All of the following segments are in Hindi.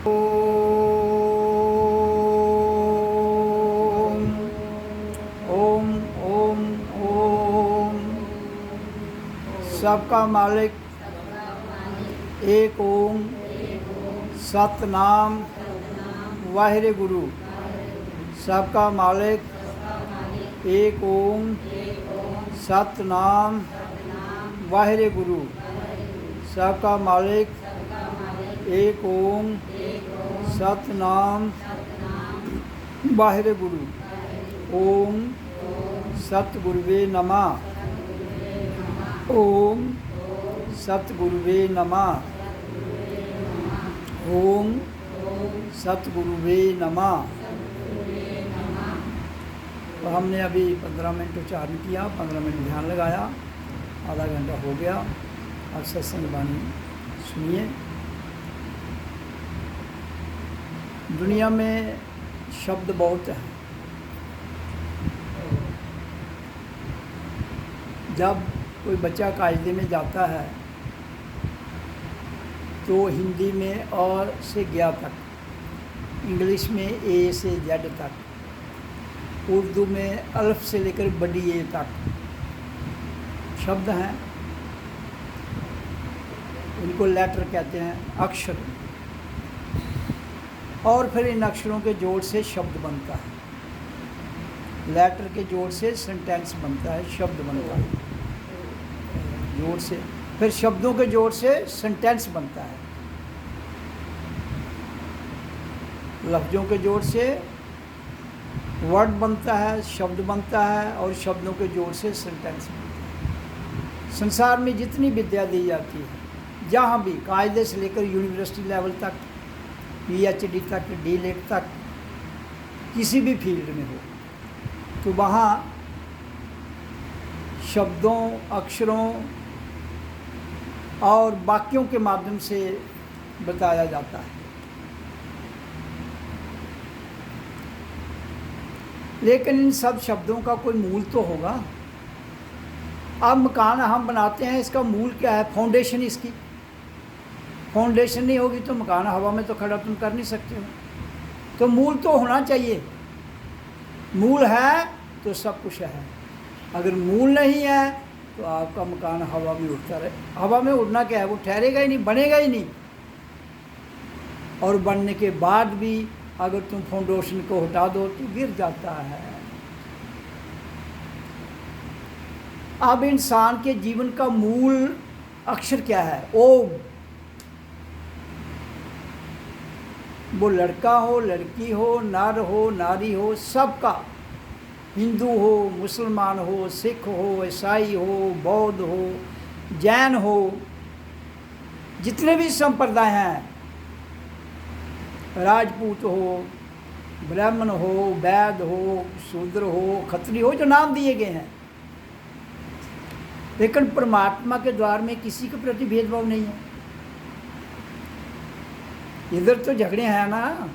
ओम ओम ओम ओम। सबका मालिक एक ओम सतनाम वाहिरे गुरु। सबका मालिक एक ओम सतनाम वाहिरे गुरु। सबका मालिक एक ओम सतनाम वाहिरे गुरु। ओम सतगुरुवे नमः। ओम सतगुरुवे नमः। ओम सतगुरुवे नमः। तो हमने अभी 15 मिनट उच्चारण किया, 15 मिनट ध्यान लगाया, आधा घंटा हो गया। अब सत्संग वाणी सुनिए। दुनिया में शब्द बहुत हैं। जब कोई बच्चा कायदे में जाता है तो हिंदी में और से ज्ञा तक, इंग्लिश में ए से जेड तक, उर्दू में अल्फ से लेकर बड़ी ए तक शब्द हैं। इनको लेटर कहते हैं, अक्षर। और फिर इन अक्षरों के जोड़ से शब्द बनता है। लेटर के जोड़ से सेंटेंस बनता है, शब्द बनता है जोड़ से। फिर शब्दों के जोड़ से सेंटेंस बनता है। लफ्ज़ों के जोड़ से वर्ड बनता है, शब्द बनता है, और शब्दों के जोड़ से सेंटेंस बनता है। संसार में जितनी विद्या दी जाती है, जहाँ भी, कायदे से लेकर यूनिवर्सिटी लेवल तक, PhD तक, D.Litt तक, किसी भी फील्ड में हो, तो वहाँ शब्दों, अक्षरों और वाक्यों के माध्यम से बताया जाता है। लेकिन इन सब शब्दों का कोई मूल तो होगा। अब मकान हम बनाते हैं, इसका मूल क्या है? फाउंडेशन। इसकी फाउंडेशन नहीं होगी तो मकान हवा में तो खड़ा तुम कर नहीं सकते हो। तो मूल तो होना चाहिए। मूल है तो सब कुछ है। अगर मूल नहीं है तो आपका मकान हवा में उड़ता रहे। हवा में उड़ना क्या है? वो ठहरेगा ही नहीं, बनेगा ही नहीं। और बनने के बाद भी अगर तुम फाउंडेशन को हटा दो तो गिर जाता है। अब इंसान के जीवन का मूल अक्षर क्या है? ओम। वो लड़का हो, लड़की हो, नर हो, नारी हो, सबका, हिंदू हो, मुसलमान हो, सिख हो, ईसाई हो, बौद्ध हो, जैन हो, जितने भी संप्रदाय हैं, राजपूत हो, ब्राह्मण हो, वैद्य हो, शूद्र हो, क्षत्रिय हो, जो नाम दिए गए हैं, लेकिन परमात्मा के द्वार में किसी के प्रति भेदभाव नहीं है। इधर तो झगड़े हैं ना।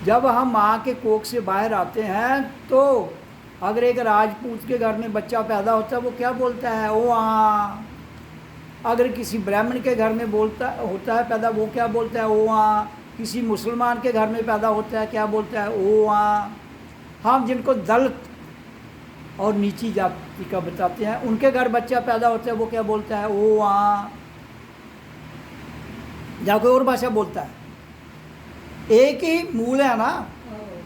जब हम माँ के कोख से बाहर आते हैं तो अगर एक राजपूत के घर में बच्चा पैदा होता है, वो क्या बोलता है? ओ आ। अगर किसी ब्राह्मण के घर में होता है पैदा, वो क्या बोलता है? ओ आ। किसी मुसलमान के घर में पैदा होता है, क्या बोलता है? ओ आ। हम जिनको दलित और नीची जाति का बताते हैं, उनके घर बच्चा पैदा होता है, वो क्या बोलता है? ओ आ। या कोई और भाषा बोलता है। एक ही मूल है ना।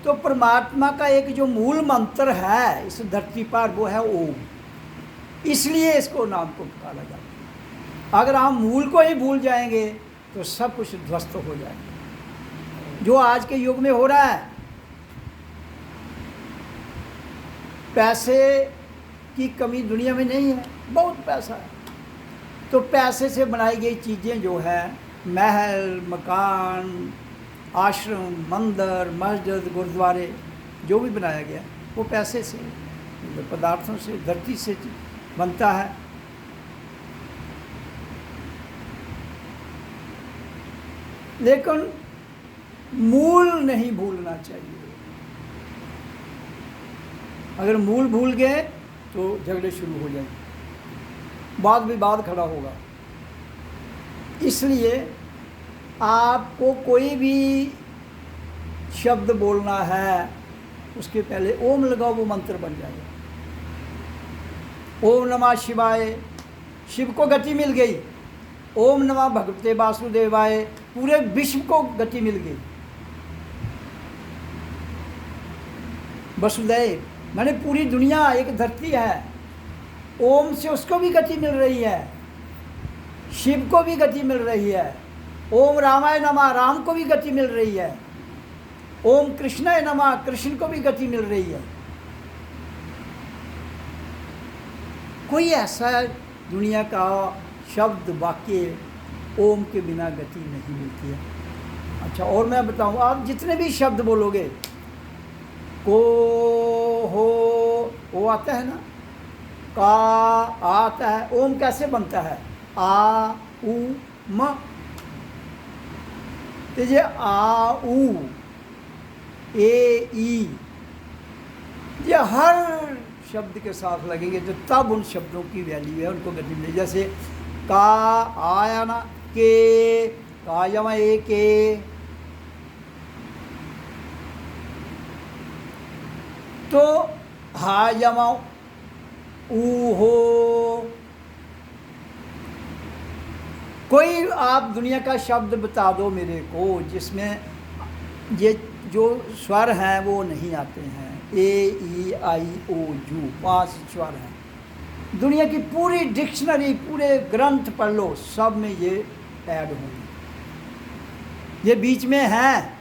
तो परमात्मा का एक जो मूल मंत्र है इस धरती पर, वो है ओम। इसलिए इसको नाम को पुकारा जाता है। अगर हम मूल को ही भूल जाएंगे तो सब कुछ ध्वस्त हो जाएगा। जो आज के युग में हो रहा है, पैसे की कमी दुनिया में नहीं है, बहुत पैसा है। तो पैसे से बनाई गई चीज़ें जो है, महल, मकान, आश्रम, मंदिर, मस्जिद, गुरुद्वारे, जो भी बनाया गया वो पैसे से, पदार्थों से, धरती से बनता है। लेकिन मूल नहीं भूलना चाहिए। अगर मूल भूल गए तो झगड़े शुरू हो जाएंगे, वाद विवाद खड़ा होगा। इसलिए आपको कोई भी शब्द बोलना है, उसके पहले ओम लगाओ, वो मंत्र बन जाएगा। ओम नमः शिवाय, शिव को गति मिल गई। ओम नमः भगवते वासुदेवाय, पूरे विश्व को गति मिल गई। वसुदेव माने पूरी दुनिया एक धरती है, ओम से उसको भी गति मिल रही है, शिव को भी गति मिल रही है। ओम रामाय नमः, राम को भी गति मिल रही है। ओम कृष्णाय नमः, कृष्ण को भी गति मिल रही है। कोई ऐसा दुनिया का शब्द वाक्य ओम के बिना गति नहीं मिलती है। अच्छा, और मैं बताऊं, आप जितने भी शब्द बोलोगे, को हो वो आता है ना, का आता है। ओम कैसे बनता है? आ उ म। तो ये आ उ ए ई, ये हर शब्द के साथ लगेंगे तो तब उन शब्दों की वैल्यू है, उनको गति मिलेगी। जैसे का आया ना, के कायम ए के, तो हा यमा ऊ हो। कोई आप दुनिया का शब्द बता दो मेरे को जिसमें ये जो स्वर हैं वो नहीं आते हैं। ए ई आई ओ यू 5 स्वर हैं। दुनिया की पूरी डिक्शनरी, पूरे ग्रंथ पढ़ लो, सब में ये ऐड होंगे। ये बीच में हैं।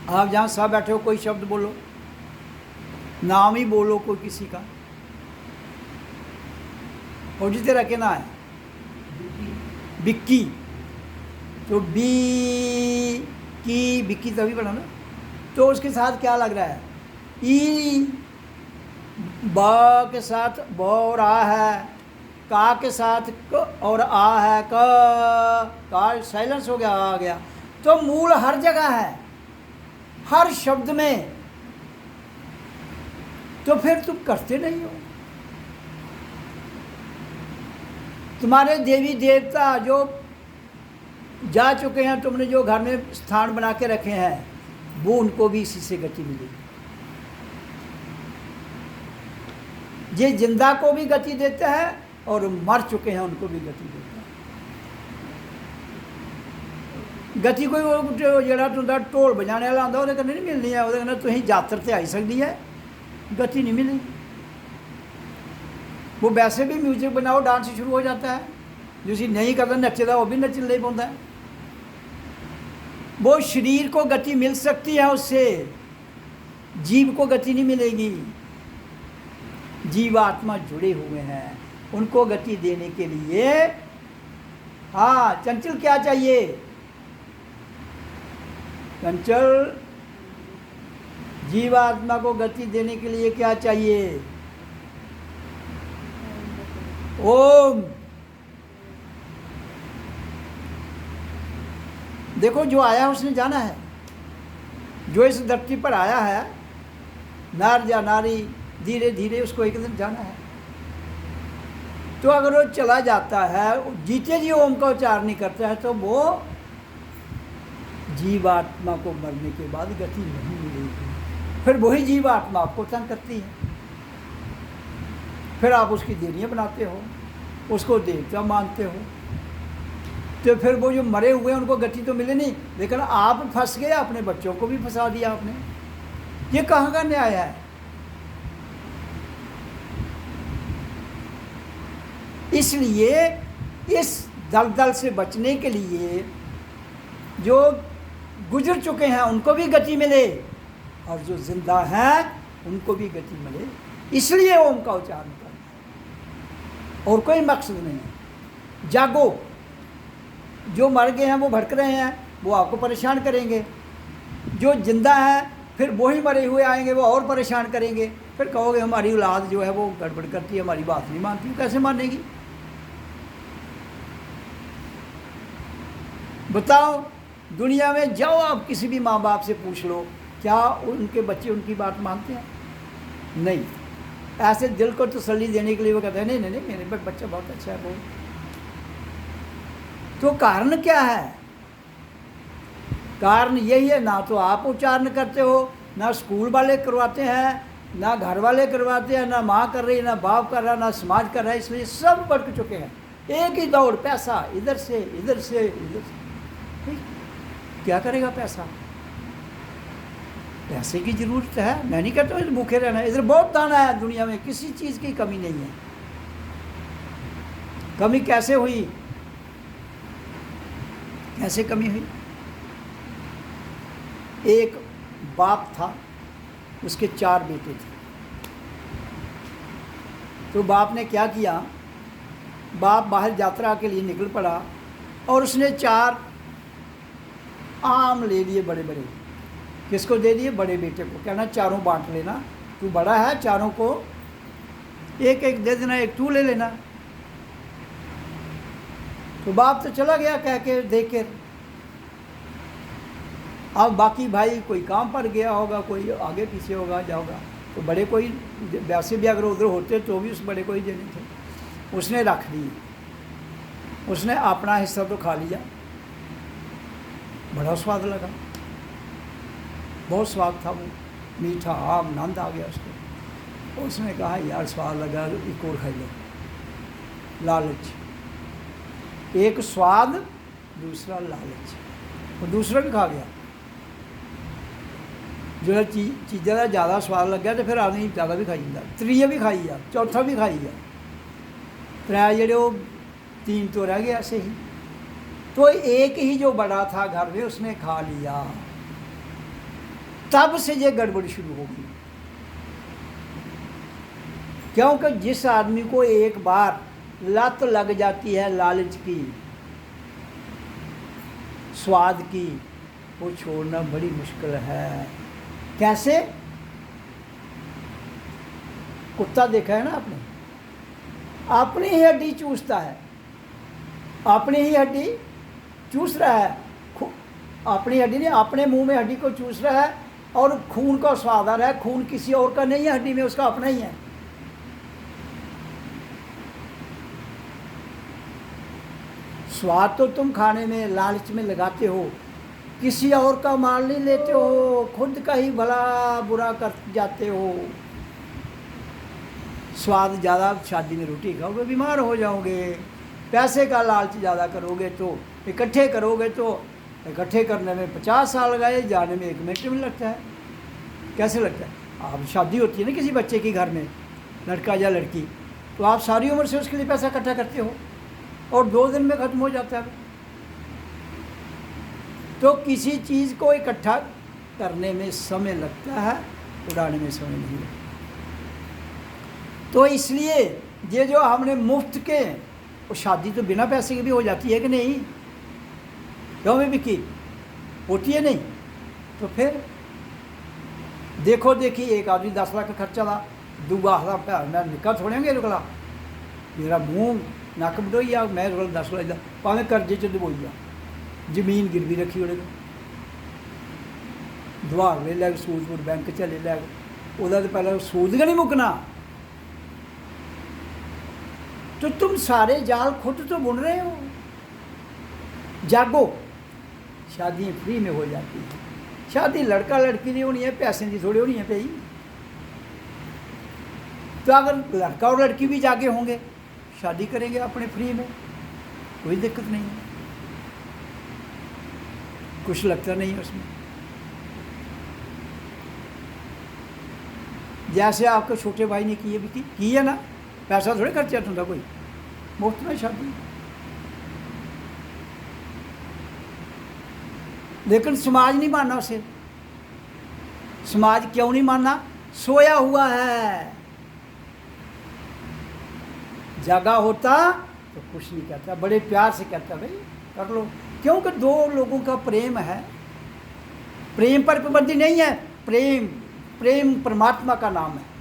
आप जहाँ सब बैठे हो, कोई शब्द बोलो, नाम ही बोलो कोई किसी का, और जिसे रखना है बिक्की, तो बी की बिक्की तभी पढ़ा ना। तो उसके साथ क्या लग रहा है? ई, ब के साथ ब और आ है, का के साथ क और आ है, का साइलेंस हो गया, आ गया। तो मूल हर जगह है, हर शब्द में। तो फिर तुम करते नहीं हो। तुम्हारे देवी देवता जो जा चुके हैं, तुमने जो घर में स्थान बना के रखे हैं, वो उनको भी इसी से गति मिलेगी। ये जिंदा को भी गति देता है और मर चुके हैं उनको भी गति देता है। गति कोई जरा तुंदा ढोल बजाने वाला आंदा ਉਹਦੇ कन्नै नहीं मिलनी है, ਉਹਦੇ कन्नै तुसीं जातर ते आई सकती है, गति नहीं मिलेगी। वो वैसे भी म्यूजिक बनाओ, डांस शुरू हो जाता है। जिसी नहीं करता नचेदा, वो भी नचन नहीं पाता है। वो शरीर को गति मिल सकती है उससे, जीव को गति नहीं मिलेगी। जीव आत्मा जुड़े हुए हैं, उनको गति देने के लिए हाँ चंचल क्या चाहिए? चंचल जीव आत्मा को गति देने के लिए क्या चाहिए? ओम। देखो, जो आया उसने जाना है। जो इस धरती पर आया है, नर या नारी, धीरे धीरे उसको एक दिन जाना है। तो अगर वो चला जाता है, जीते जी ओम का उच्चारण नहीं करता है, तो वो जीवात्मा को मरने के बाद गति नहीं मिलेगी। फिर वही जीवात्मा आपको तंग करती है। फिर आप उसकी देनियाँ बनाते हो, उसको देवता मानते हो। तो फिर वो जो मरे हुए हैं उनको गति तो मिले नहीं, लेकिन आप फंस गए, अपने बच्चों को भी फंसा दिया आपने। ये कहाँ का न्याय है? इसलिए इस दलदल से बचने के लिए जो गुजर चुके हैं उनको भी गति मिले, और जो जिंदा हैं उनको भी गति मिले, इसलिए ओम का उच्चारण करना, और कोई मकसद नहीं है। जागो, जो मर गए हैं वो भटक रहे हैं, वो आपको परेशान करेंगे। जो जिंदा है, फिर वही मरे हुए आएंगे, वो और परेशान करेंगे। फिर कहोगे हमारी औलाद जो है वो गड़बड़ करती है, हमारी बात नहीं मानती। कैसे मानेगी? बताओ, दुनिया में जाओ, आप किसी भी माँ बाप से पूछ लो, क्या उनके बच्चे उनकी बात मानते हैं? नहीं। ऐसे दिल को तसल्ली देने के लिए वो कहते हैं नहीं नहीं नहीं, मेरे बच्चा बहुत अच्छा है। वो तो कारण क्या है? कारण यही है, ना तो आप उच्चारण करते हो, ना स्कूल वाले करवाते हैं, ना घर वाले करवाते हैं, ना माँ कर रही है, ना बाप कर रहा, ना समाज कर रहा है। इसलिए सब बढ़ चुके हैं, एक ही दौड़, पैसा इधर से इधर से इधर से। क्या करेगा पैसा? पैसे की ज़रूरत है, मैं नहीं कहता हूँ भूखे रहना है। इधर बहुत दाना है दुनिया में, किसी चीज़ की कमी नहीं है। कमी कैसे हुई? कैसे कमी हुई? एक बाप था, उसके 4 बेटे थे। तो बाप ने क्या किया, बाप बाहर यात्रा के लिए निकल पड़ा और उसने 4 आम ले लिए बड़े बड़े। किसको दे दिए? बड़े बेटे को। कहना चारों बांट लेना, तू बड़ा है, चारों को एक एक दे देना, एक तू ले लेना। तो बाप तो चला गया कह के देख के। अब बाकी भाई कोई काम पर गया होगा, कोई आगे पीछे होगा जाओगा, तो बड़े कोई वैसे भी अगर उधर होते तो भी उस बड़े को ही देने थे। उसने रख दिए, उसने अपना हिस्सा तो खा लिया। बड़ा स्वाद लगा, बहुत स्वाद था वो, मीठा, आम, आनंद आ गया उसको। उसने कहा यार स्वाद लगा, एक और खा लो। लालच, एक स्वाद, दूसरा लालच, और दूसरा भी खा गया। जो चीज़ों का ज़्यादा स्वाद लग गया तो फिर आदमी ज़्यादा भी खाई जाता, त्रीया भी खाई जा, चौथा भी खाई जा, त्रै जेड़े वो 3 तो रह गए ऐसे ही। तो एक ही जो बड़ा था घर में उसने खा लिया। तब से ये गड़बड़ शुरू हो गई, क्योंकि जिस आदमी को एक बार लत लग जाती है लालच की, स्वाद की, वो छोड़ना बड़ी मुश्किल है। कैसे? कुत्ता देखा है ना आपने, अपनी ही हड्डी चूसता है, अपनी ही हड्डी चूस रहा है, अपनी हड्डी नहीं, अपने मुंह में हड्डी को चूस रहा है और खून का स्वाद आ रहा है। खून किसी और का नहीं है हड्डी में, उसका अपना ही है। स्वाद तो तुम खाने में, लालच में लगाते हो, किसी और का माल नहीं लेते हो, खुद का ही भला बुरा कर जाते हो। स्वाद ज़्यादा, शादी में रोटी खाओगे बीमार हो जाओगे। पैसे का लालच ज़्यादा करोगे तो इकट्ठे करोगे तो इकट्ठे करने में 50 साल लगाए, जाने में 1 मिनट में लगता है। कैसे लगता है? आप शादी होती है ना किसी बच्चे की घर में, लड़का या लड़की, तो आप सारी उम्र से उसके लिए पैसा इकट्ठा करते हो और 2 दिन में ख़त्म हो जाता है। तो किसी चीज़ को इकट्ठा करने में समय लगता है, उड़ाने में समय नहीं लगता। तो इसलिए ये जो हमने मुफ्त के, वो शादी तो बिना पैसे की भी हो जाती है कि नहीं? क्यों भी बिकी होती है नहीं? तो फिर देखो देखी, एक आदमी 10 लाख का खर्चा था, दूगा हज़ार मैं निका थोड़ेंगे रुकला, मेरा मुँह नक बडोई आ, मैं रुकल 10 लाख का, भावें कर्जे च दबोई आ, जमीन गिरवी रखी उड़े दुआर ले लैग, सूदपुर बैंक च ले लैग, वह तो पहले सूद का नहीं मुकना। तो तुम सारे जाल खुद तो बुन रहे हो। जागो, शादी फ्री में हो जाती है। शादी लड़का लड़की नहीं होनी है, पैसे की थोड़ी होनी है भाई। तो अगर लड़का और लड़की भी जागे होंगे, शादी करेंगे अपने फ्री में, कोई दिक्कत नहीं है, कुछ लगता नहीं है उसमें। जैसे आपके छोटे भाई ने किए भी की है ना, पैसा थोड़े खर्चा होता कोई, मुफ्त में शादी। लेकिन समाज नहीं मानना उसे। समाज क्यों नहीं मानना? सोया हुआ है। जागा होता तो कुछ नहीं कहता, बड़े प्यार से कहता भाई कर लो, क्योंकि 2 लोगों का प्रेम है। प्रेम पर पाबंदी नहीं है, प्रेम प्रेम परमात्मा का नाम है।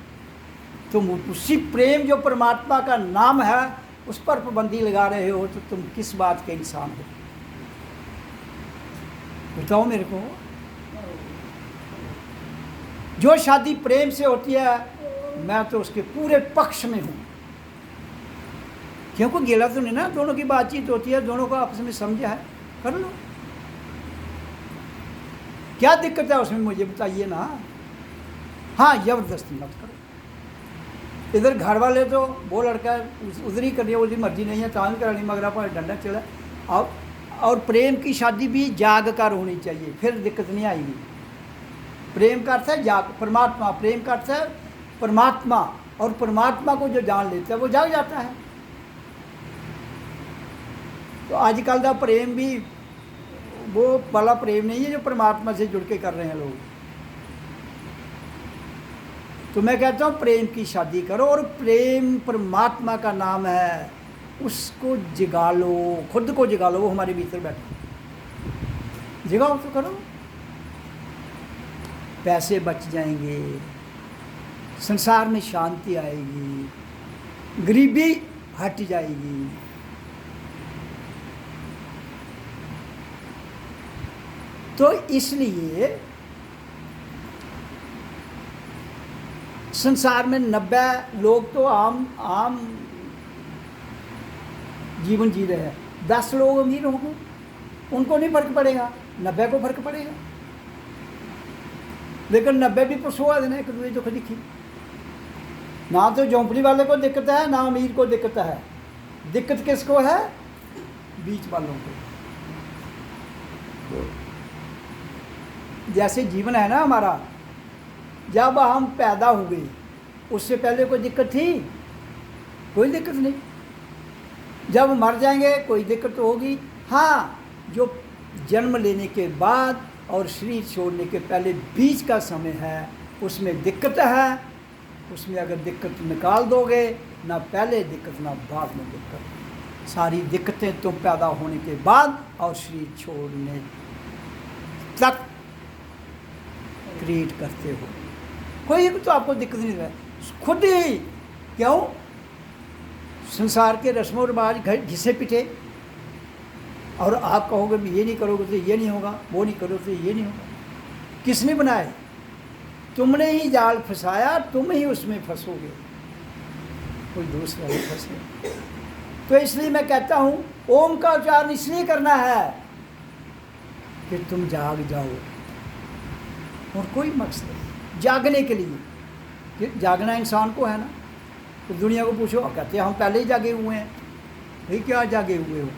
तुम उसी प्रेम जो परमात्मा का नाम है उस पर पाबंदी लगा रहे हो, तो तुम किस बात के इंसान हो? बताओ मेरे को। जो शादी प्रेम से होती है, मैं तो उसके पूरे पक्ष में हूँ, क्योंकि गिला तो नहीं ना, दोनों की बातचीत होती है, दोनों को आपस में समझा है, कर लो। क्या दिक्कत है उसमें मुझे बताइए ना। हाँ, ज़बरदस्ती मत करो। इधर घर वाले तो वो लड़का उधर ही करनी है, उसकी मर्जी नहीं है, तान करानी मगर आप डंडा चला। और प्रेम की शादी भी जाग कर होनी चाहिए, फिर दिक्कत नहीं आएगी। प्रेम का अर्थ है जाग, परमात्मा, प्रेम का अर्थ है परमात्मा, और परमात्मा को जो जान लेता है वो जाग जाता है। तो आजकल का प्रेम भी वो वाला प्रेम नहीं है जो परमात्मा से जुड़ के कर रहे हैं लोग। तो मैं कहता हूँ प्रेम की शादी करो, और प्रेम परमात्मा का नाम है, उसको जगा लो, खुद को जगा लो, वो हमारे भीतर बैठो, जगाओ तो करो। पैसे बच जाएंगे, संसार में शांति आएगी, गरीबी हट जाएगी। तो इसलिए संसार में 90 लोग तो आम जीवन जी रहे हैं, 10 लोग अमीर होंगे, उनको नहीं फर्क पड़ेगा, 90 को फर्क पड़ेगा। लेकिन 90 भी पसुआ देना एक दूसरे दुख दिखी। ना तो झोंपड़ी वाले को दिक्कत है, ना अमीर को दिक्कत है। दिक्कत किसको है? बीच वालों को। जैसे जीवन है ना हमारा, जब हम पैदा हुए उससे पहले कोई दिक्कत थी? कोई दिक्कत नहीं। जब मर जाएंगे कोई दिक्कत तो होगी। हाँ, जो जन्म लेने के बाद और शरीर छोड़ने के पहले बीच का समय है, उसमें दिक्कत है। उसमें अगर दिक्कत निकाल दोगे, ना पहले दिक्कत ना बाद में दिक्कत, सारी दिक्कतें तुम पैदा होने के बाद और शरीर छोड़ने तक क्रिएट करते हो। कोई तो आपको दिक्कत नहीं है, खुद ही। क्यों? संसार के रस्मों रिवाज घिसे पिटे, और आप कहोगे ये नहीं करोगे तो ये नहीं होगा, वो नहीं करोगे तो ये नहीं होगा। किसने बनाए? तुमने ही जाल फंसाया, तुम ही उसमें फंसोगे, कोई दूसरा नहीं फंसे। तो इसलिए मैं कहता हूँ ओम का उच्चारण इसलिए करना है कि तुम जाग जाओ, और कोई मकसद नहीं जागने के लिए। कि जागना इंसान को है ना। तो दुनिया को पूछो, कहते हैं हम पहले ही जागे हुए हैं। भाई क्या जागे हुए हो?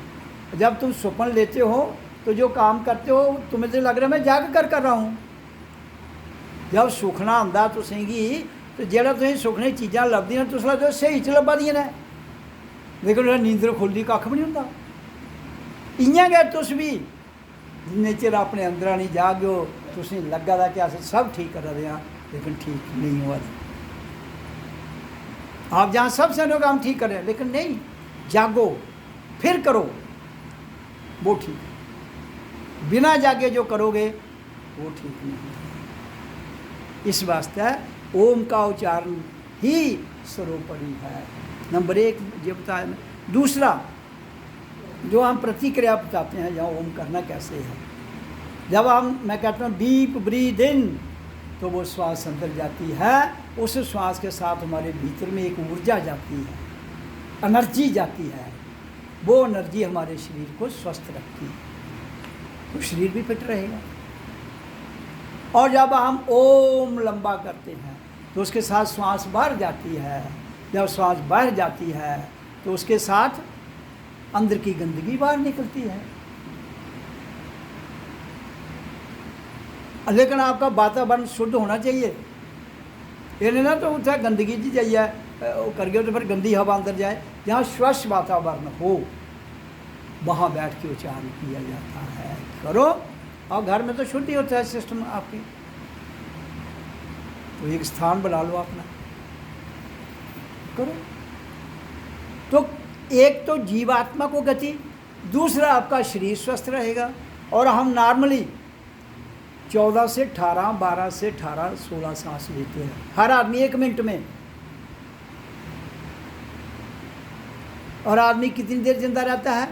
जब तुम स्वप्न लेते हो तो जो काम करते हो तुम्हें तो लग रहा है मैं जाग कर रहा हूँ। जब सुखना आंदा तुसेंगी तो जेड़ा तुसें सुखने चीज़ां लभदियां तुस लगदा सही च लब्भा दियां ने, लेकिन नींदर खुलदी कक्ख भी नहीं हुंदा। इ'यां गै तुस भी जिन्ने चिर अपने अंदरा नहीं जागो तुसें लग्गा दा कि अस सब ठीक करा दे हां, लेकिन ठीक नहीं हुआ। आप जहाँ सब से काम ठीक कर रहे हैं, लेकिन नहीं, जागो फिर करो, वो ठीक है। बिना जागे जो करोगे वो ठीक नहीं है। इस वास्ते ओम का उच्चारण ही सर्वोपरि है। नंबर 1 ये बताया। दूसरा जो हम प्रतिक्रिया बताते हैं, यहाँ ओम करना कैसे है। जब मैं कहता हूँ डीप ब्रीद इन, तो वो श्वास अंदर जाती है, उस श्वास के साथ हमारे भीतर में एक ऊर्जा जाती है, एनर्जी जाती है। वो एनर्जी हमारे शरीर को स्वस्थ रखती है, तो शरीर भी फिट रहेगा। और जब हम ओम लंबा करते हैं तो उसके साथ श्वास बाहर जाती है। जब श्वास बाहर जाती है तो उसके साथ अंदर की गंदगी बाहर निकलती है। लेकिन आपका वातावरण शुद्ध होना चाहिए। ये नहीं ना तो उसे गंदगी जी जाइए करिए तो फिर गंदी हवा अंदर जाए। जहाँ स्वच्छ वातावरण हो वहाँ बैठ के उच्चारण किया जाता है। करो, और घर में तो शुद्ध ही होता है सिस्टम आपके, तो एक स्थान बना लो अपना, करो। तो एक तो जीवात्मा को गति, दूसरा आपका शरीर स्वस्थ रहेगा। और हम नॉर्मली 14 से 18, 12 से 18, 16 सांस लेते हैं हर आदमी 1 मिनट में। और आदमी कितनी देर जिंदा रहता है?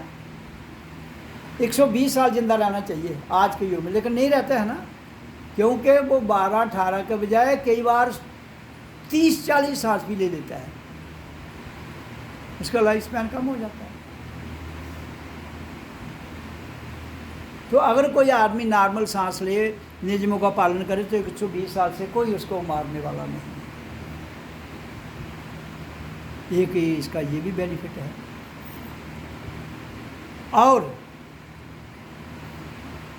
120 साल जिंदा रहना चाहिए आज के युग में, लेकिन नहीं रहता है ना, क्योंकि वो 12-18 के बजाय कई बार 30-40 सांस भी ले लेता है, उसका लाइफ स्पैन कम हो जाता है। तो अगर कोई आदमी नॉर्मल सांस ले, नियमों का पालन करे, तो 120 साल से कोई उसको मारने वाला नहीं। एक इसका ये भी बेनिफिट है। और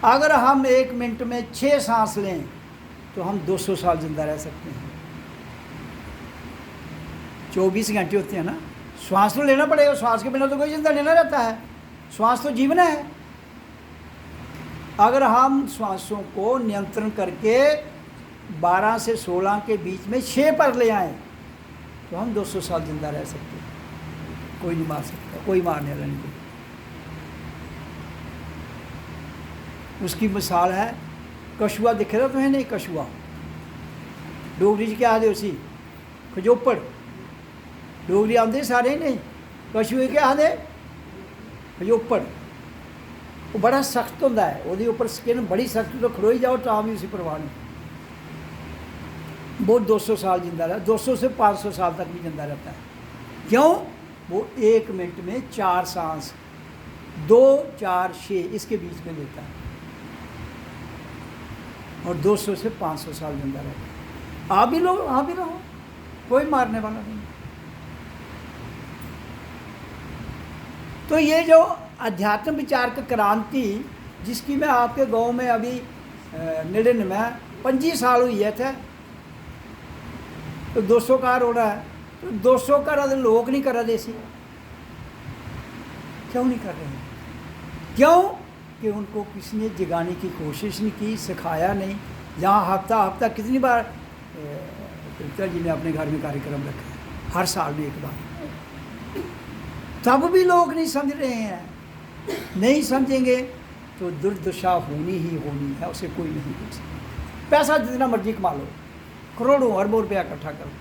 अगर हम 1 मिनट में 6 सांस लें तो हम 200 साल जिंदा रह सकते हैं। 24 घंटे होते हैं ना, श्वास तो लेना पड़ेगा, श्वास के बिना तो कोई जिंदा लेना रहता है, श्वास तो जीवन है। अगर हम श्वासों को नियंत्रण करके 12 से 16 के बीच में 6 पर ले आए तो हम 200 साल जिंदा रह सकते हैं। कोई नहीं मार सकता, कोई मारने वाला नहीं। उसकी मिसाल है कछुआ, दिखे रहा तुम्हें? नहीं, कछुआ डोगरी च क्या आदे उसी? खजोपड़। डोगरी आते सारे नहीं, कछुए क्या आदे? खजोपड़। वो बड़ा सख्त होता है, वो ऊपर स्किन बड़ी सख्त, तो खड़ोई जाओ तो भी उसी परवाह नहीं। वो 200 साल जिंदा रहता, 200 से 500 साल तक भी जिंदा रहता है। क्यों? वो 1 मिनट में 4 सांस, 2, 4, 6 इसके बीच में लेता है, और 200 से 500 साल जिंदा रहता है। आप भी लो, आप भी रहो, कोई मारने वाला नहीं। तो ये जो अध्यात्म विचार का क्रांति, जिसकी मैं आपके गांव में अभी 25 साल हुई है थे, तो 200 कार हो रहा है, तो 200 का लोग नहीं कर रहे देसी। क्यों नहीं कर रहे हैं? क्यों? कि उनको किसी ने जगाने की कोशिश नहीं की, सिखाया नहीं। जहाँ हफ्ता कितनी बार पिता जी ने अपने घर में कार्यक्रम रखा है, हर साल में 1 बार, तब भी लोग नहीं समझ रहे हैं। नहीं समझेंगे तो दुर्दशा होनी ही होनी है, उसे कोई नहीं रोक सकता। पैसा जितना मर्जी कमा लो, करोड़ों अरबों रुपया इकट्ठा करो,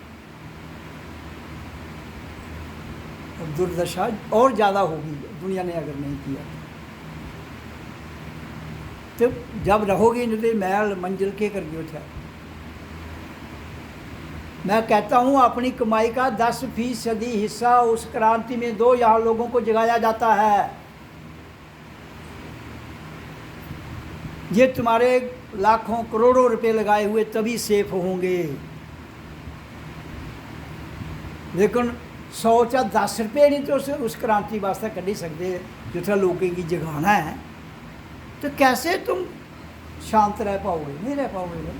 और दुर्दशा और ज़्यादा होगी दुनिया ने अगर नहीं किया तो। जब रहोगे नहीं तो महल मंजिल के कर गयो था। मैं कहता हूँ अपनी कमाई का 10% हिस्सा उस क्रांति में दो, यहाँ लोगों को जगाया जाता है। ये तुम्हारे लाखों करोड़ों रुपए लगाए हुए तभी सेफ होंगे, लेकिन 100 या 10 रुपये नहीं तो उस क्रांति वास्ते कर नहीं सकते जितना लोगों की जगाना है। तो कैसे तुम शांत रह पाओगे? नहीं रह पाओगे।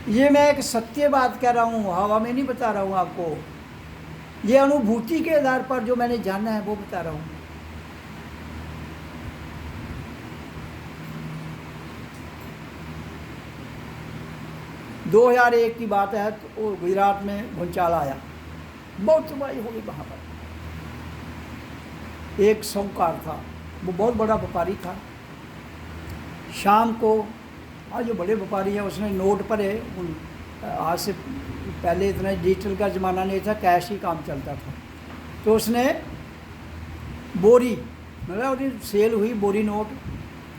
ये मैं एक सत्य बात कह रहा हूँ, हवा में नहीं बता रहा हूँ आपको। ये अनुभूति के आधार पर जो मैंने जाना है वो बता रहा हूँ। दो 2001 की बात है, तो गुजरात में भूचाल आया, बहुत तबाही हो गई वहाँ पर। एक साहूकार था, वो बहुत बड़ा व्यापारी था। शाम को आज जो बड़े व्यापारी हैं उसने नोट भरे। आज से पहले इतना डिजिटल का ज़माना नहीं था, कैश ही काम चलता था। तो उसने बोरी, मतलब सेल हुई, बोरी नोट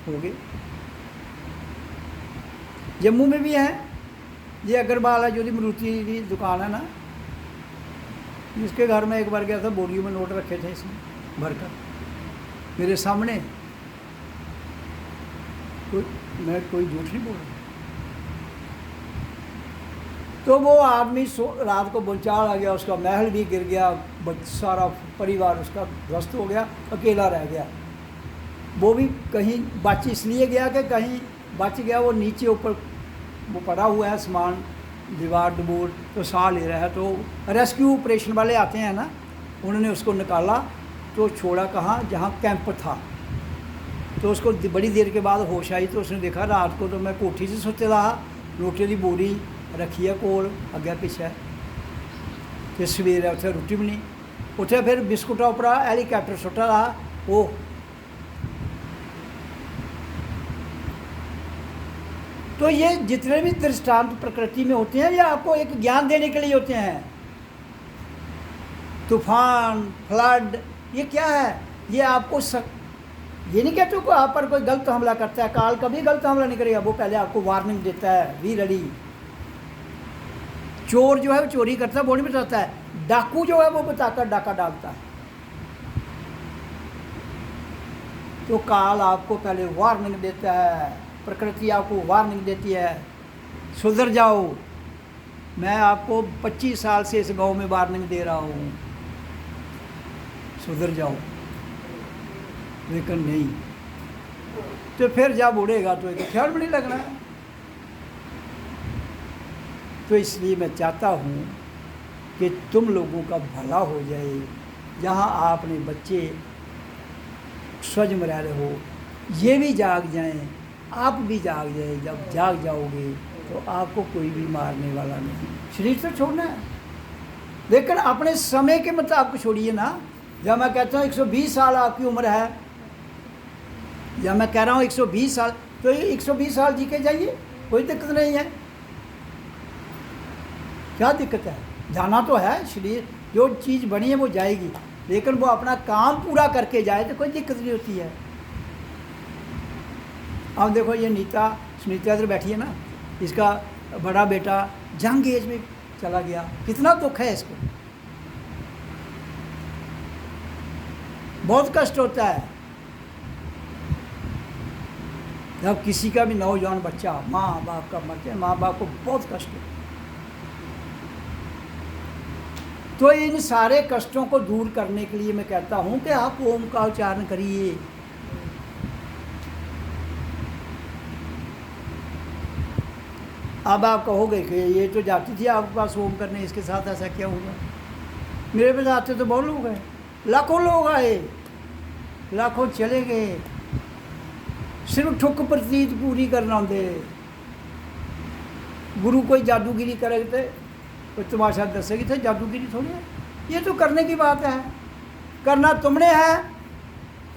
हो गए। जम्मू में भी है, ये अग्रवाल है जो मरूती की दुकान है ना, जिसके घर में एक बार गया था, बोरियों में नोट रखे थे इसमें भरकर मेरे सामने। मैं कोई झूठ नहीं बोल रहा। तो वो आदमी रात को भूचाल आ गया, उसका महल भी गिर गया, सारा परिवार उसका ध्वस्त हो गया, अकेला रह गया। वो भी कहीं बच इसलिए गया कि कहीं बच गया, वो नीचे ऊपर वो पड़ा हुआ है सामान, दीवार डबूर, तो साह ले रहा है। तो रेस्क्यू ऑपरेशन वाले आते हैं ना, उन्होंने उसको निकाला, तो छोड़ा कहाँ, जहाँ कैंप था। तो उसको बड़ी देर के बाद होश आई, तो उसने देखा रात को तो मैं कोठी से सोते रहा, रोटी की बोरी रखी है कोल अगे पिछे, तो सवेरे उत्थे रोटी बनी, उत्थे फिर बिस्कुटा उपरा हैलीकैप्टर सुट्टा रहा। वो तो ये जितने भी दृष्टांत प्रकृति में होते हैं, ये आपको एक ज्ञान देने के लिए होते हैं। तूफान, फ्लड, ये क्या है? ये आपको ये नहीं कहते को आप पर कोई गलत हमला करता है, काल कभी गलत हमला नहीं करेगा, वो पहले आपको वार्निंग देता है, बी रेडी। चोर जो है वो चोरी करता है, वो नहीं बताता है। डाकू जो है वो बताता है, डाका डालता है। तो काल आपको पहले वार्निंग देता है, प्रकृति आपको वार्निंग देती है, सुधर जाओ। मैं आपको 25 साल से इस गांव में वार्निंग दे रहा हूँ, सुधर जाओ, लेकिन नहीं। तो फिर जब उड़ेगा तो एक ख्याल भी नहीं लगना है। तो इसलिए मैं चाहता हूँ कि तुम लोगों का भला हो जाए। जहाँ आपने बच्चे स्वज में रह रहे हो, ये भी जाग जाएं, आप भी जाग जाए। जब जाग जाओगे तो आपको कोई भी मारने वाला नहीं। शरीर तो छोड़ना है, लेकिन अपने समय के मुताबिक छोड़िए ना। जब मैं कहता हूँ 120 साल आपकी उम्र है, जब मैं कह रहा हूँ 120 साल, तो 120 साल जी के जाइए, कोई दिक्कत नहीं है। क्या दिक्कत है? जाना तो है, शरीर जो चीज़ बनी है वो जाएगी, लेकिन वो अपना काम पूरा करके जाए तो कोई दिक्कत नहीं होती है। अब देखो ये सुनीता इधर बैठी है ना, इसका बड़ा बेटा यंग एज में चला गया, कितना दुख है इसको, बहुत कष्ट होता है। जब किसी का भी नौजवान बच्चा माँ बाप का मर जाए, माँ बाप को बहुत कष्ट होता है। तो इन सारे कष्टों को दूर करने के लिए मैं कहता हूं कि आप ओम का उच्चारण करिए। अब आप कहोगे कि ये तो जाती थी आपके पास ओम करने, इसके साथ ऐसा क्या होगा? मेरे पास आते तो बहुत लोग हैं, लाखों लोग आए, लाखों चले गए, सिर्फ ठुक प्रतीत पूरी करना होंगे। गुरु कोई जादूगिरी करे थे, कोई तमाशा दसेगी थे, जादूगिरी थोड़ी है। ये तो करने की बात है, करना तुमने है,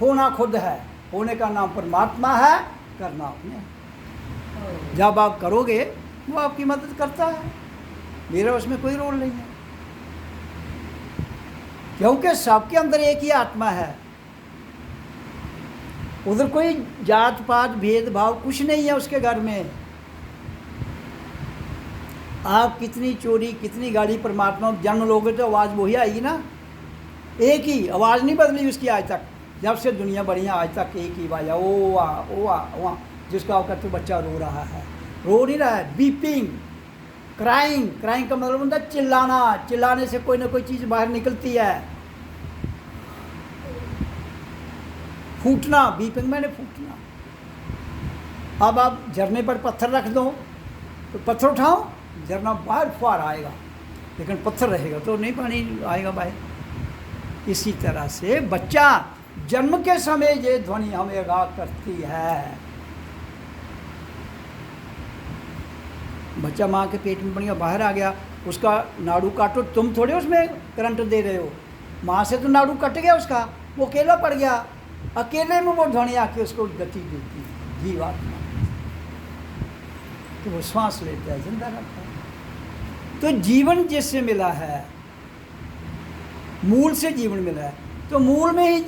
होना खुद है। होने का नाम परमात्मा है, करना आपने है। जब आप करोगे वो आपकी मदद करता है, मेरा उसमें कोई रोल नहीं है, क्योंकि सबके अंदर एक ही आत्मा है। उधर कोई जात पात भेदभाव कुछ नहीं है उसके घर में। आप कितनी चोरी कितनी गाड़ी परमात्मा जन्म लोगे तो आवाज़ वही आएगी ना, एक ही आवाज़ नहीं बदली उसकी आज तक, जब से दुनिया बनी है आज तक एक ही आवाज़ है, ओ आ वहाँ। जिसका आप कहते बच्चा रो रहा है, रो नहीं रहा है, बीपिंग, क्राइंग। क्राइंग का मतलब होता है चिल्लाना, चिल्लाने से कोई ना कोई चीज़ बाहर निकलती है। फूटना, बीपिंग मैंने फूटना। अब आप झरने पर पत्थर रख दो तो पत्थर उठाओ, झरना बाहर फुहार आएगा, लेकिन पत्थर रहेगा तो नहीं पानी आएगा बाहर। इसी तरह से बच्चा जन्म के समय ये ध्वनि हमें आगाह करती है। बच्चा माँ के पेट में बढ़िया बाहर आ गया, उसका नाड़ू काटो, तुम थोड़े उसमें करंट दे रहे हो, माँ से तो नाड़ू कट गया उसका, वो अकेला पड़ गया, अकेले में वो ध्वनि आके उसको गति देती है, जीवात्मा। तो वो श्वास लेता है, जिंदा रहता है। तो जीवन जिससे मिला है, मूल से जीवन मिला है, तो मूल में ही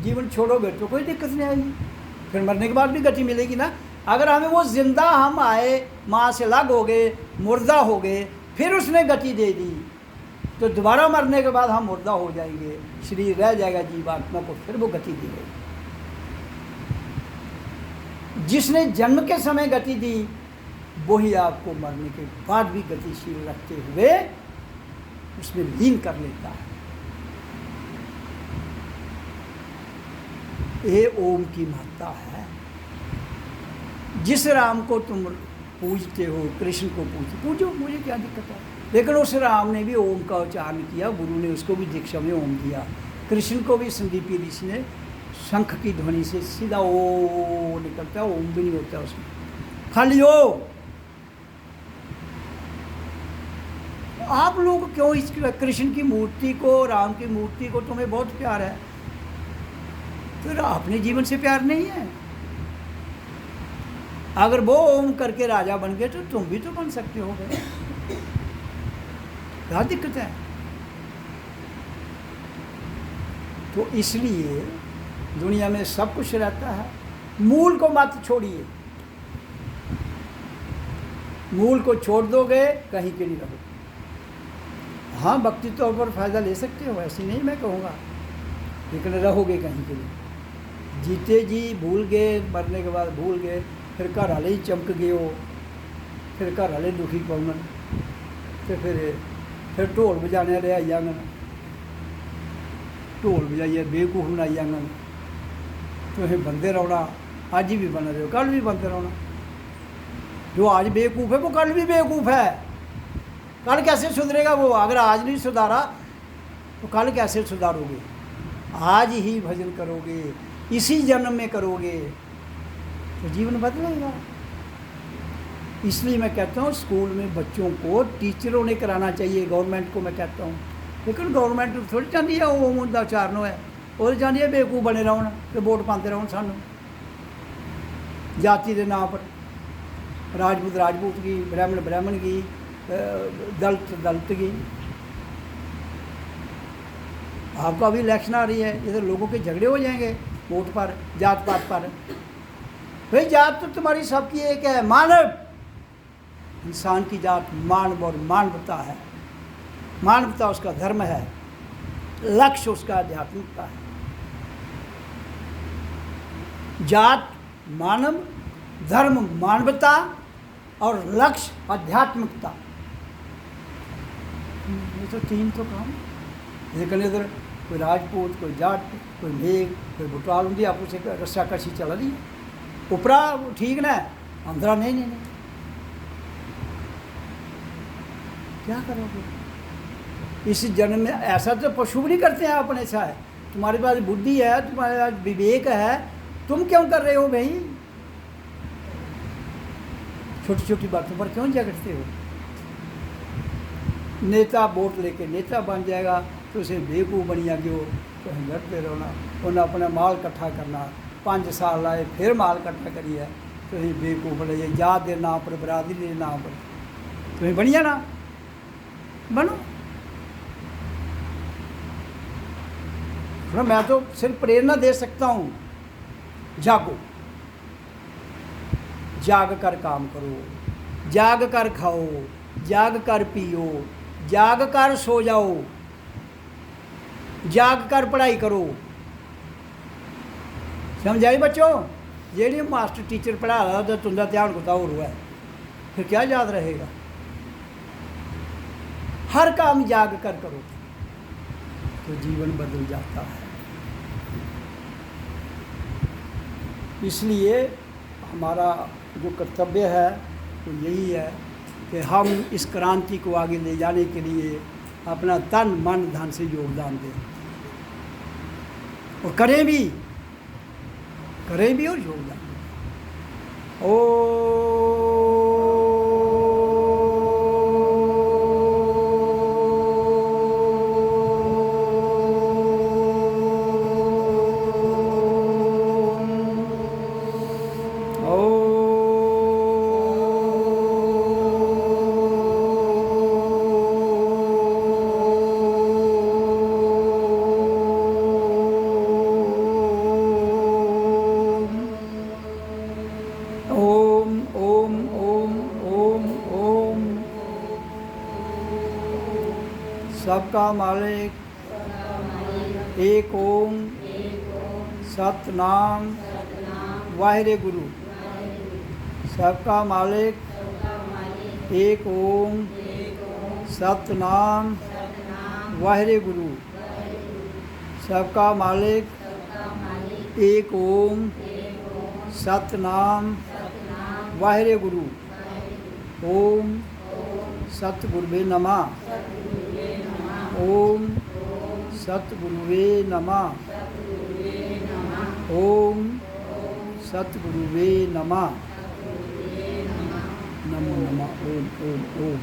जीवन छोड़ोगे तो कोई दिक्कत नहीं आएगी, फिर मरने के बाद भी गति मिलेगी ना। अगर हमें वो जिंदा हम आए, माँ से अलग हो गए, मुर्दा हो गए, फिर उसने गति दे दी, तो दोबारा मरने के बाद हम मुर्दा हो जाएंगे, शरीर रह जाएगा जीवात्मा को, फिर वो गति दी गई। जिसने जन्म के समय गति दी वही आपको मरने के बाद भी गतिशील रखते हुए उसमें लीन कर लेता है। ये ओम की महत्ता है। जिस राम को तुम पूजते हो, कृष्ण को पूजो, मुझे क्या दिक्कत है, लेकिन उस राम ने भी ओम का उच्चारण किया, गुरु ने उसको भी दीक्षा में ओम दिया। कृष्ण को भी संदीपी ऋषि ने शंख की ध्वनि से सीधा ओ निकलता, ओम भी नहीं होता उसमें, खाली ओ। आप लोग क्यों इस कृष्ण की मूर्ति को, राम की मूर्ति को तुम्हें बहुत प्यार है, फिर अपने जीवन से प्यार नहीं है? अगर वो ओम करके राजा बन गए तो तुम भी तो बन सकते हो, क्या दिक्कत है? तो इसलिए दुनिया में सब कुछ रहता है, मूल को मत छोड़िए। मूल को छोड़ दोगे कहीं के नहीं रहोगे। हाँ, भक्ति तौर पर फायदा ले सकते हो, ऐसी नहीं मैं कहूँगा, लेकिन रहोगे कहीं के लिए। जीते जी भूल गए, मरने के बाद भूल गए, फिर घर वाले ही चमक गए हो, फिर घर वाले दुखी पाउन, तो फिर ढोल बजाने वाले आई जान, ढोल बजाइए बेवकूफ बनाई जान, तुम बनते रहना, अज भी बन रहे हो, कल भी बनते रहना। जो आज बेवकूफ़ है वो कल भी बेवकूफ़ है, कल कैसे सुधरेगा वो? अगर आज नहीं सुधारा तो कल कैसे सुधारोगे? आज ही भजन करोगे, इसी जन्म में करोगे तो जीवन बदलेगा। इसलिए मैं कहता हूँ स्कूल में बच्चों को टीचरों ने कराना चाहिए, गवर्नमेंट को मैं कहता हूँ। लेकिन गवर्नमेंट थोड़ी चाहती है वो मुद्दा चारनो है, वो चाहती है बेवकूफ़ बने रहन तो वोट पाते रहन सानू, जाति के नाम पर, राजपूत राजपूत की, ब्राह्मण ब्राह्मण की, दलित दलित की। आपका अभी इलेक्शन आ रही है, इधर लोगों के झगड़े हो जाएंगे वोट पर, जात पात पर। भाई जात तो तुम्हारी सबकी एक है, मानव, इंसान की जात मानव और मानवता है, मानवता उसका धर्म है, लक्ष्य उसका आध्यात्मिकता है। जात मानव, धर्म मानवता और लक्ष्य आध्यात्मिकता, ये तो तीन तो काम। लेकिन इधर कोई राजपूत, कोई जाट, कोई मेघ, कोई बुटाल होंगी, आप उसे रस्सा कशी चल रही है, उपरा ठीक ना, अंदरा नहीं नहीं नहीं, क्या करोगे? इस जन्म में ऐसा तो पशु भी नहीं करते हैं अपने साथ। तुम्हारे पास बुद्धि है, तुम्हारे पास विवेक है, तुम क्यों कर रहे हो भाई? छोटी छोटी बातों पर क्यों झगड़ते हो? नेता वोट लेके नेता बन जाएगा तो उसे बेवकूफ़ बनिया गयो, तो हम लड़ते रहना, उन्हें अपना माल इकट्ठा करना, 5 साल लाए फिर माल इकट्ठा करिए, तो ही बेवकूफ़ बने, जात के नाम पर, बरादरी के नाम पर, तुम्हें बनिया ना बनो। मैं तो सिर्फ प्रेरणा दे सकता हूँ, जागो, जाग कर काम करो, जाग कर खाओ, जाग कर पियो, जाग कर सो जाओ, जाग कर पढ़ाई करो। समझ आई बच्चों? जेडी मास्टर टीचर पढ़ा रहा तो तुंदा ध्यान कुछ और हुआ है, फिर क्या याद रहेगा? हर काम जाग कर करो तो जीवन बदल जाता है। इसलिए हमारा जो कर्तव्य है वो यही है कि हम इस क्रांति को आगे ले जाने के लिए अपना तन मन धन से योगदान दें, और करें भी और योगदान दें। ओ सबका मालिक एक ओम सतनाम वाहिरे गुरु। सबका मालिक एक ओम सतनाम वाहिरे गुरु। सबका मालिक एक ओम सतनाम वाहिरे गुरु। ओम सतगुरुवे नमः। ओम सतगुरुवे नमः। ओम सतगुरुवे नमः। नमो नमः। ओम ओम ओम।